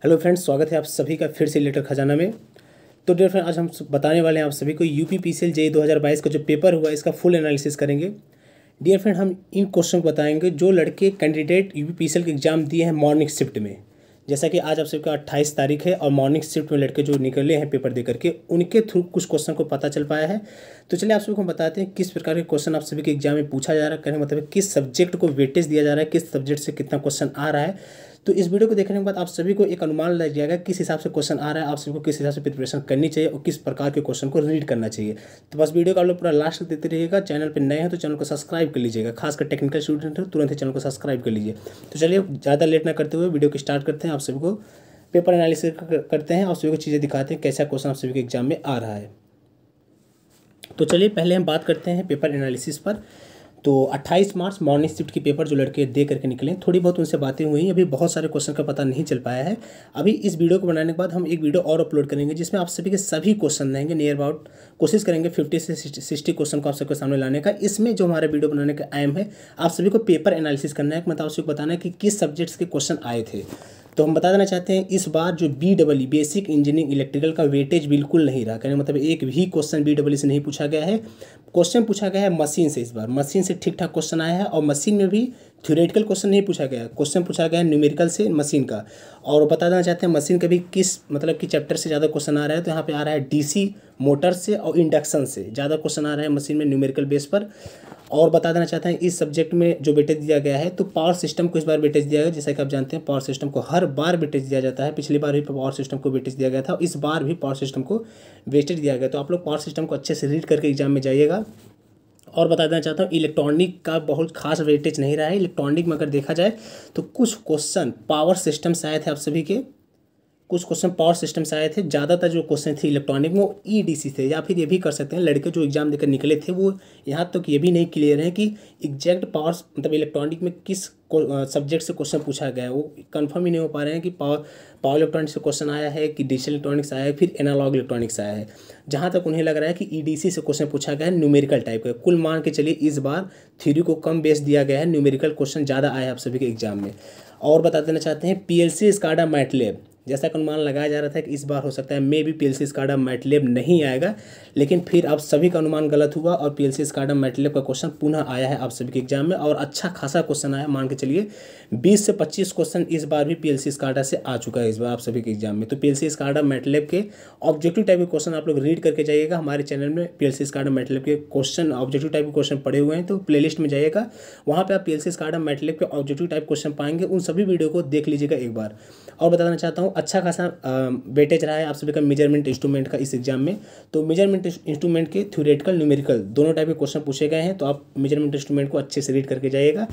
Hello friends, स्वागत है आप सभी का फिर से लेटर खजाना में। तो डियर फ्रेंड, आज हम बताने वाले हैं आप सभी को यूपीपीसीएल जेईई 2022 का जो पेपर हुआ इसका फुल एनालिसिस करेंगे। डियर फ्रेंड, हम इन क्वेश्चन को बताएंगे जो लड़के कैंडिडेट यूपीपीसीएल के एग्जाम दिए हैं मॉर्निंग शिफ्ट में। जैसा कि आज आप सबका 28 तारीख है और मॉर्निंग शिफ्ट में लड़के जो निकले हैं पेपर दे करके उनके थ्रू कुछ क्वेश्चन को पता चल पाया है। तो चलिए आप सभी को हम बताते हैं किस प्रकार के क्वेश्चन आप सभी के एग्जाम में पूछा जा रहा है, कहने का मतलब किस सब्जेक्ट को वेटेज दिया जा रहा है, किस सब्जेक्ट से कितना क्वेश्चन आ रहा है। तो इस वीडियो को देखने के बाद आप सभी को एक अनुमान लग जाएगा किस हिसाब से क्वेश्चन आ रहा है, आप सभी को किस हिसाब से प्रिपरेशन करनी चाहिए और किस प्रकार के क्वेश्चन को रीड करना चाहिए। तो बस वीडियो का आप लोग पूरा लास्ट तक देखते रहिएगा। चैनल पर नए हैं तो चैनल को सब्सक्राइब कर लीजिएगा, खासकर टेक्निकल स्टूडेंट है तुरंत ही चैनल को सब्सक्राइब कर लीजिए। तो चलिए ज़्यादा लेट ना करते हुए वीडियो को स्टार्ट करते हैं। आप सभी को पेपर एनालिसिस करते हैं, आप सभी को चीज़ें दिखाते हैं कैसा क्वेश्चन आप सभी के एग्जाम में आ रहा है। तो चलिए पहले हम बात करते हैं पेपर एनालिसिस पर। तो 28 मार्च मॉर्निंग शिफ्ट की पेपर जो लड़के दे करके निकले, थोड़ी बहुत उनसे बातें हुई, अभी बहुत सारे क्वेश्चन का पता नहीं चल पाया है। अभी इस वीडियो को बनाने के बाद हम एक वीडियो और अपलोड करेंगे जिसमें आप सभी के सभी क्वेश्चन रहेंगे। नियर अबाउट कोशिश करेंगे 50 से 60 क्वेश्चन को आप सबके सामने लाने का। इसमें जो हमारा वीडियो बनाने का एम है, आप सभी को पेपर एनालिसिस करना है, मतलब आप सभी को बताना है कि किस सब्जेक्ट्स के क्वेश्चन आए थे। तो हम बता देना चाहते हैं इस बार जो BEE बेसिक इंजीनियरिंग इलेक्ट्रिकल का वेटेज बिल्कुल नहीं रहा, कहने मतलब एक भी क्वेश्चन BEE से नहीं पूछा गया है। क्वेश्चन पूछा गया है मशीन से, इस बार मशीन से ठीक ठाक क्वेश्चन आया है और मशीन में भी थ्योरेटिकल क्वेश्चन नहीं पूछा गया है, क्वेश्चन पूछा गया है न्यूमेरिकल से मशीन का। और बता देना चाहते हैं मशीन का भी किस मतलब कि चैप्टर से ज़्यादा क्वेश्चन आ रहा है, तो यहाँ पे आ रहा है DC मोटर से और इंडक्शन से ज़्यादा क्वेश्चन आ रहा है मशीन में न्यूमेरिकल बेस पर। और बता देना चाहते हैं इस सब्जेक्ट में जो वेटेज दिया गया है, तो पावर सिस्टम को इस बार वेटेज दिया गया। जैसा कि आप जानते हैं पावर सिस्टम को हर बार वेटेज दिया जाता है, पिछली बार भी पावर सिस्टम को वेटेज दिया गया था, इस बार भी पावर सिस्टम को वेटेज दिया गया। तो आप लोग पावर सिस्टम को अच्छे से रीड करके एग्जाम में जाइएगा। और बता देना चाहता हूँ इलेक्ट्रॉनिक का बहुत खास वेटेज नहीं रहा है। इलेक्ट्रॉनिक में अगर देखा जाए तो कुछ क्वेश्चन पावर सिस्टम से आए थे, आप सभी के कुछ क्वेश्चन पावर सिस्टम से आए थे। ज़्यादातर जो क्वेश्चन थे इलेक्ट्रॉनिक में वो EDC थे, या फिर ये भी कर सकते हैं लड़के जो एग्जाम देकर निकले थे वो यहाँ तक ये भी नहीं क्लियर है कि एग्जैक्ट पावर मतलब इलेक्ट्रॉनिक में किस सब्जेक्ट से क्वेश्चन पूछा गया है। वो कंफर्म ही नहीं हो पा रहे हैं कि पावर इलेक्ट्रॉनिक्स से क्वेश्चन आया है कि डिजिटल इलेक्ट्रॉनिक्स आया है फिर एनालॉग इलेक्ट्रॉनिक्स आया है। जहाँ तक उन्हें लग रहा है कि EDC से क्वेश्चन पूछा गया है न्यूमेरिकल टाइप का। कुल मान के चलिए इस बार थ्योरी को कम बेस दिया गया है, न्यूमेरिकल क्वेश्चन ज़्यादा आया है आप सभी के एग्जाम में। और बता देना चाहते हैं PLC SCADA MATLAB, जैसा कि अनुमान लगाया जा रहा था कि इस बार हो सकता है मे भी PLC SCADA MATLAB नहीं आएगा, लेकिन फिर आप सभी का अनुमान गलत हुआ और PLC SCADA MATLAB का क्वेश्चन पुनः आया है आप सभी के एग्जाम में और अच्छा खासा क्वेश्चन आया। मान के चलिए 20 से 25 क्वेश्चन इस बार भी PLC SCADA से आ चुका है इस बार आप सभी के एग्जाम में। तो PLC SCADA MATLAB के ऑब्जेक्टिव टाइप के क्वेश्चन आप लोग रीड करके जाइएगा। हमारे चैनल में PLC SCADA MATLAB के क्वेश्चन ऑब्जेक्टिव टाइप के क्वेश्चन पड़े हुए हैं, तो प्लेलिस्ट में जाइएगा, वहाँ पर आप PLC SCADA MATLAB के ऑब्जेक्टिव टाइप क्वेश्चन पाएंगे। उन सभी वीडियो को देख लीजिएगा एक बार। और बताना चाहता हूँ अच्छा खासा वेटेज रहा है आप सभी का मेजरमेंट इंस्ट्रूमेंट का इस एग्जाम में। तो मेजरमेंट इंस्ट्रूमेंट के थ्योरेटिकल न्यूमेरिकल दोनों टाइप के क्वेश्चन पूछे गए हैं, तो आप मेजरमेंट इंस्ट्रूमेंट को अच्छे से रीड करके जाइएगा।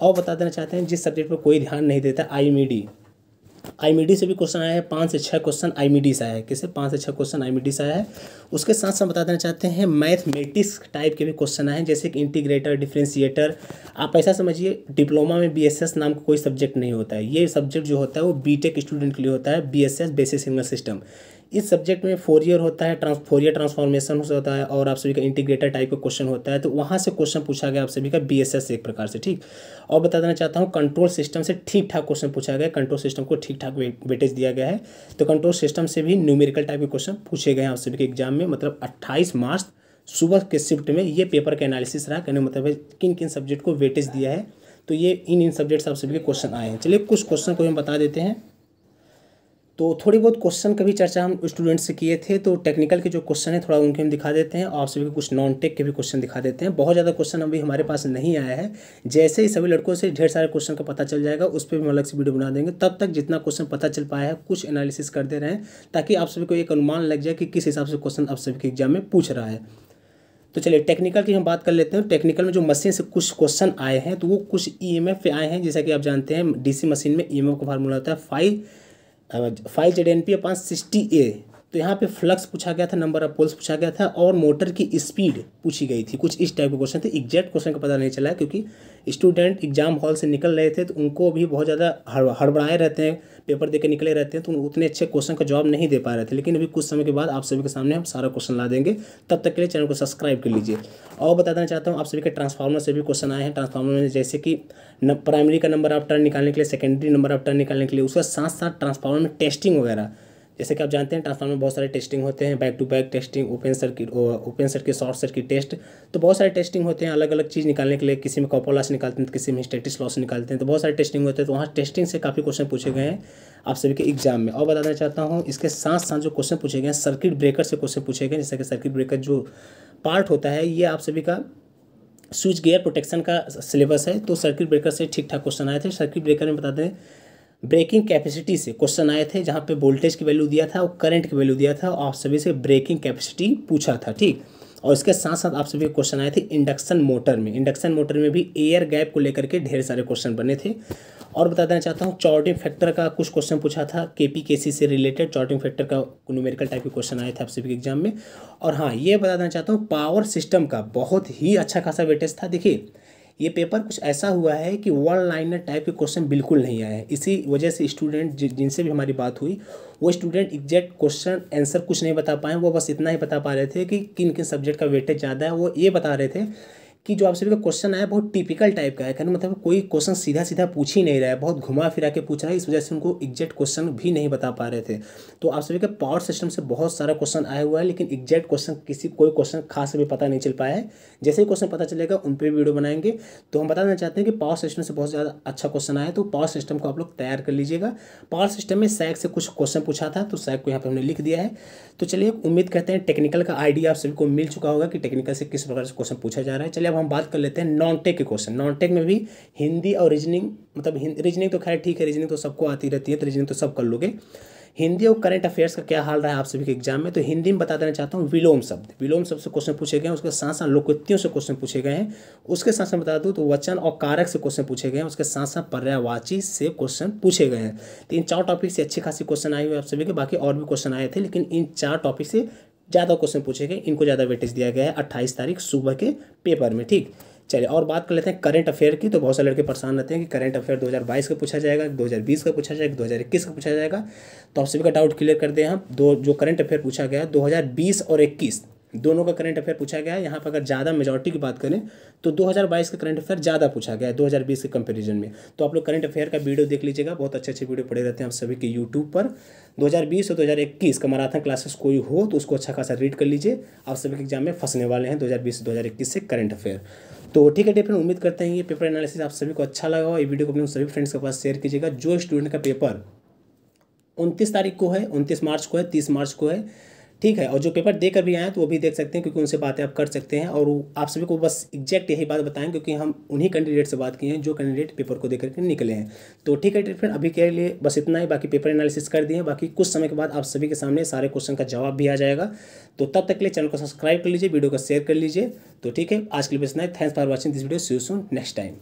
और बता देना चाहते हैं जिस सब्जेक्ट पर कोई ध्यान नहीं देता IMED से भी क्वेश्चन आया है, 5 से 6 क्वेश्चन IMED से आया है। किसे 5 से 6 क्वेश्चन IMED से आया है। उसके साथ साथ बता देना चाहते हैं मैथमेटिक्स टाइप के भी क्वेश्चन आए हैं, जैसे कि इंटीग्रेटर, डिफरेंशिएटर। आप ऐसा समझिए डिप्लोमा में BSS नाम का कोई सब्जेक्ट नहीं होता है, ये सब्जेक्ट जो होता है वो BTech स्टूडेंट के लिए होता है, BSS बेसिक सिग्नल सिस्टम। इस सब्जेक्ट में फोरियर होता है, फोरियर ट्रांसफॉर्मेशन होता है और आप सभी का इंटीग्रेटर टाइप का क्वेश्चन होता है। तो वहाँ से क्वेश्चन पूछा गया आप सभी का BSS से एक प्रकार से, ठीक। और बता देना चाहता हूँ कंट्रोल सिस्टम से ठीक ठाक क्वेश्चन पूछा गया, कंट्रोल सिस्टम को ठीक ठाक वेटेज दिया गया है। तो कंट्रोल सिस्टम से भी न्यूमेरिकल टाइप के क्वेश्चन पूछे गए हैं आप सभी के एग्जाम में। मतलब 28 मार्च सुबह के शिफ्ट में ये पेपर का एनालिसिस रहा, कहने मतलब है किन किन सब्जेक्ट को वेटेज दिया है। तो ये इन सब्जेक्ट आप सभी के क्वेश्चन आए हैं। चलिए कुछ क्वेश्चन को हम बता देते हैं। तो थोड़ी बहुत क्वेश्चन का भी चर्चा हम स्टूडेंट्स से किए थे, तो टेक्निकल के जो क्वेश्चन है थोड़ा उनके हम दिखा देते हैं और आप सभी को कुछ नॉन टेक के भी क्वेश्चन दिखा देते हैं। बहुत ज़्यादा क्वेश्चन अभी हमारे पास नहीं आया है, जैसे ही सभी लड़कों से ढेर सारे क्वेश्चन का पता चल जाएगा उस पर भी हम अलग से वीडियो बना देंगे। तब तक जितना क्वेश्चन पता चल पाया है कुछ एनालिसिस कर दे रहे हैं, ताकि आप सभी को एक अनुमान लग जाए कि किस हिसाब से क्वेश्चन आप सभी के एग्जाम में पूछ रहा है। तो चलिए टेक्निकल की हम बात कर लेते हैं। टेक्निकल में जो मशीन से कुछ क्वेश्चन आए हैं, तो वो कुछ EMF पे आए हैं। जैसा कि आप जानते हैं DC मशीन में EMF का फार्मूला होता है 5 ZNP/60A। तो यहाँ पे फ्लक्स पूछा गया था, नंबर ऑफ पोल्स पूछा गया था और मोटर की स्पीड पूछी गई थी। कुछ इस टाइप के क्वेश्चन थे। एग्जैक्ट क्वेश्चन का पता नहीं चला क्योंकि स्टूडेंट एग्जाम हॉल से निकल रहे थे तो उनको भी बहुत ज़्यादा हड़बड़ाए रहते हैं, पेपर दे के निकले रहते हैं, तो उतने अच्छे क्वेश्चन का जवाब नहीं दे पा रहे थे। लेकिन अभी कुछ समय के बाद आप सभी के सामने हम सारा क्वेश्चन ला देंगे। तब तक के लिए चैनल को सब्सक्राइब कर लीजिए। और बता देना चाहता हूँ आप सभी के ट्रांसफार्मर से भी क्वेश्चन आए हैं। ट्रांसफार्मर में जैसे कि प्राइमरी का नंबर ऑफ टर्न निकालने के लिए, सेकेंडरी नंबर ऑफ टर्न निकालने के लिए, उसके साथ साथ ट्रांसफार्मर में टेस्टिंग वगैरह, जैसे कि आप जानते हैं ट्रांसफार्मर में बहुत सारे टेस्टिंग होते हैं, back to back testing, open circuit short circuit test, तो बहुत सारे टेस्टिंग होते हैं अलग अलग चीज़ निकालने के लिए। किसी में कॉपर लॉस निकालते हैं तो किसी में हिस्टैटिस लॉस निकालते हैं, तो बहुत सारे टेस्टिंग होते हैं। तो वहाँ टेस्टिंग से काफ़ी क्वेश्चन पूछे गए हैं आप सभी के एग्जाम में। और बताना चाहता हूँ इसके साथ साथ जो क्वेश्चन पूछे गए हैं सर्किट ब्रेकर से क्वेश्चन पूछे गए, जैसे कि सर्किट ब्रेकर जो पार्ट होता है ये आप सभी का स्विच गियर प्रोटेक्शन का सिलेबस है, तो सर्किट ब्रेकर से ठीक ठाक क्वेश्चन आए थे। सर्किट ब्रेकर में बता दें ब्रेकिंग कैपेसिटी से क्वेश्चन आए थे, जहाँ पे वोल्टेज की वैल्यू दिया था और करंट की वैल्यू दिया था और आप सभी से ब्रेकिंग कैपेसिटी पूछा था, ठीक। और इसके साथ साथ आप सभी क्वेश्चन आए थे इंडक्शन मोटर में। इंडक्शन मोटर में भी एयर गैप को लेकर के ढेर सारे क्वेश्चन बने थे। और बता देना चाहता हूँ चॉर्टिंग फैक्टर का कुछ क्वेश्चन पूछा था, केपी से रिलेटेड चॉर्टिंग फैक्टर का न्यूमेरिकल टाइप के क्वेश्चन आए थे आप सभी के एग्जाम में। और हाँ, ये बता देना चाहता हूँ पावर सिस्टम का बहुत ही अच्छा खासा वेटेज था। देखिए ये पेपर कुछ ऐसा हुआ है कि वन लाइनर टाइप के क्वेश्चन बिल्कुल नहीं आए हैं। इसी वजह से स्टूडेंट जिनसे भी हमारी बात हुई वो स्टूडेंट एग्जैक्ट क्वेश्चन आंसर कुछ नहीं बता पाए। वो बस इतना ही बता पा रहे थे कि किन किन सब्जेक्ट का वेटेज ज़्यादा है। वो ये बता रहे थे कि जो आप सभी का क्वेश्चन आया बहुत टिपिकल टाइप का है, कहने मतलब कोई क्वेश्चन सीधा सीधा पूछ ही नहीं रहा है, बहुत घुमा फिरा के पूछ रहा है। इस वजह से उनको एग्जैक्ट क्वेश्चन भी नहीं बता पा रहे थे। तो आप सभी का पावर सिस्टम से बहुत सारा क्वेश्चन आया हुआ है, लेकिन एग्जैक्ट क्वेश्चन कोई क्वेश्चन खास भी पता नहीं चल पाया है। जैसे ही क्वेश्चन पता चलेगा उन पर वीडियो बनाएंगे। तो हम बताना चाहते हैं कि पावर सिस्टम से बहुत ज़्यादा अच्छा क्वेश्चन आया, तो पावर सिस्टम को आप लोग तैयार कर लीजिएगा। पावर सिस्टम में सैक से कुछ क्वेश्चन पूछा था, तो सैक को यहाँ पर हमने लिख दिया है। तो चलिए उम्मीद करते हैं टेक्निकल का आइडिया आप सभी को मिल चुका होगा कि टेक्निकल से किस प्रकार से क्वेश्चन पूछा जा रहा है। चलिए अब हम बात कर लेते हैं नॉन टेक के क्वेश्चन। नॉन टेक में भी हिंदी और रीजनिंग, मतलब रीजनिंग तो खैर ठीक है, रीजनिंग तो सबको आती रहती है, तो रीजनिंग तो सब कर लोगे। हिंदी और करंट अफेयर्स का क्या हाल रहा है आप सभी के एग्जाम में, तो हिंदी में बता देना चाहता हूँ विलोम शब्द से क्वेश्चन पूछे गए हैं। उसके साथ साथ लोकोक्तियों से क्वेश्चन पूछे गए हैं। उसके साथ साथ बता दूँ तो वचन और कारक से क्वेश्चन पूछे गए हैं। उसके साथ साथ पर्यायवाची से क्वेश्चन पूछे गए हैं। तो इन 4 टॉपिक से अच्छी खासी क्वेश्चन आए हुए आप सभी के। बाकी और भी क्वेश्चन आए थे, लेकिन इन 4 टॉपिक से ज़्यादा क्वेश्चन पूछे गए, इनको ज़्यादा वेटेज दिया गया है 28 तारीख सुबह के पेपर में, ठीक। चलिए और बात कर लेते हैं करंट अफेयर की। तो बहुत सारे लड़के परेशान रहते हैं कि करंट अफेयर 2022 का पूछा जाएगा, 2020 का पूछा जाएगा, 2021 का पूछा जाएगा। तो आप सभी का डाउट क्लियर कर दें हम। जो करंट अफेयर पूछा गया 2020 और 21 दोनों का करंट अफेयर पूछा गया है। यहाँ पर अगर ज़्यादा मेजॉरिटी की बात करें तो 2022 का करंट अफेयर ज़्यादा पूछा गया है 2020 के कंपैरिजन में। तो आप लोग करंट अफेयर का वीडियो देख लीजिएगा, बहुत अच्छे अच्छे वीडियो पड़े रहते हैं आप सभी के यूट्यूब पर। 2020 और 2021 का मैराथन क्लासेस कोई हो तो उसको अच्छा खासा रीड कर लीजिए। आप सभी के एग्जाम में फंसने वाले हैं 2020 से 2021 से करंट अफेयर। तो ठीक है डिफरेंट, उम्मीद करते हैं ये पेपर एनालिसिस आप सभी को अच्छा लगा हो। ये वीडियो को अपने सभी फ्रेंड्स के पास शेयर कीजिएगा। जो स्टूडेंट का पेपर 29 तारीख को है, 29 मार्च को है, 30 मार्च को है, ठीक है। और जो पेपर देकर भी आए तो वो भी देख सकते हैं, क्योंकि उनसे बातें आप कर सकते हैं। और आप सभी को बस एग्जैक्ट यही बात बताएं, क्योंकि हम उन्हीं कैंडिडेट से बात किए हैं जो कैंडिडेट पेपर को देकर के निकले हैं। तो ठीक है डिफरेंट, अभी के लिए बस इतना ही। बाकी पेपर एनालिसिस कर दिए, बाकी कुछ समय के बाद आप सभी के सामने सारे क्वेश्चन का जवाब भी आ जाएगा। तो तब तक के लिए चैनल को सब्सक्राइब कर लीजिए, वीडियो को शेयर कर लीजिए। तो ठीक है, आज के लिए बस इतना ही। Thanks for watching this video, see you soon next time.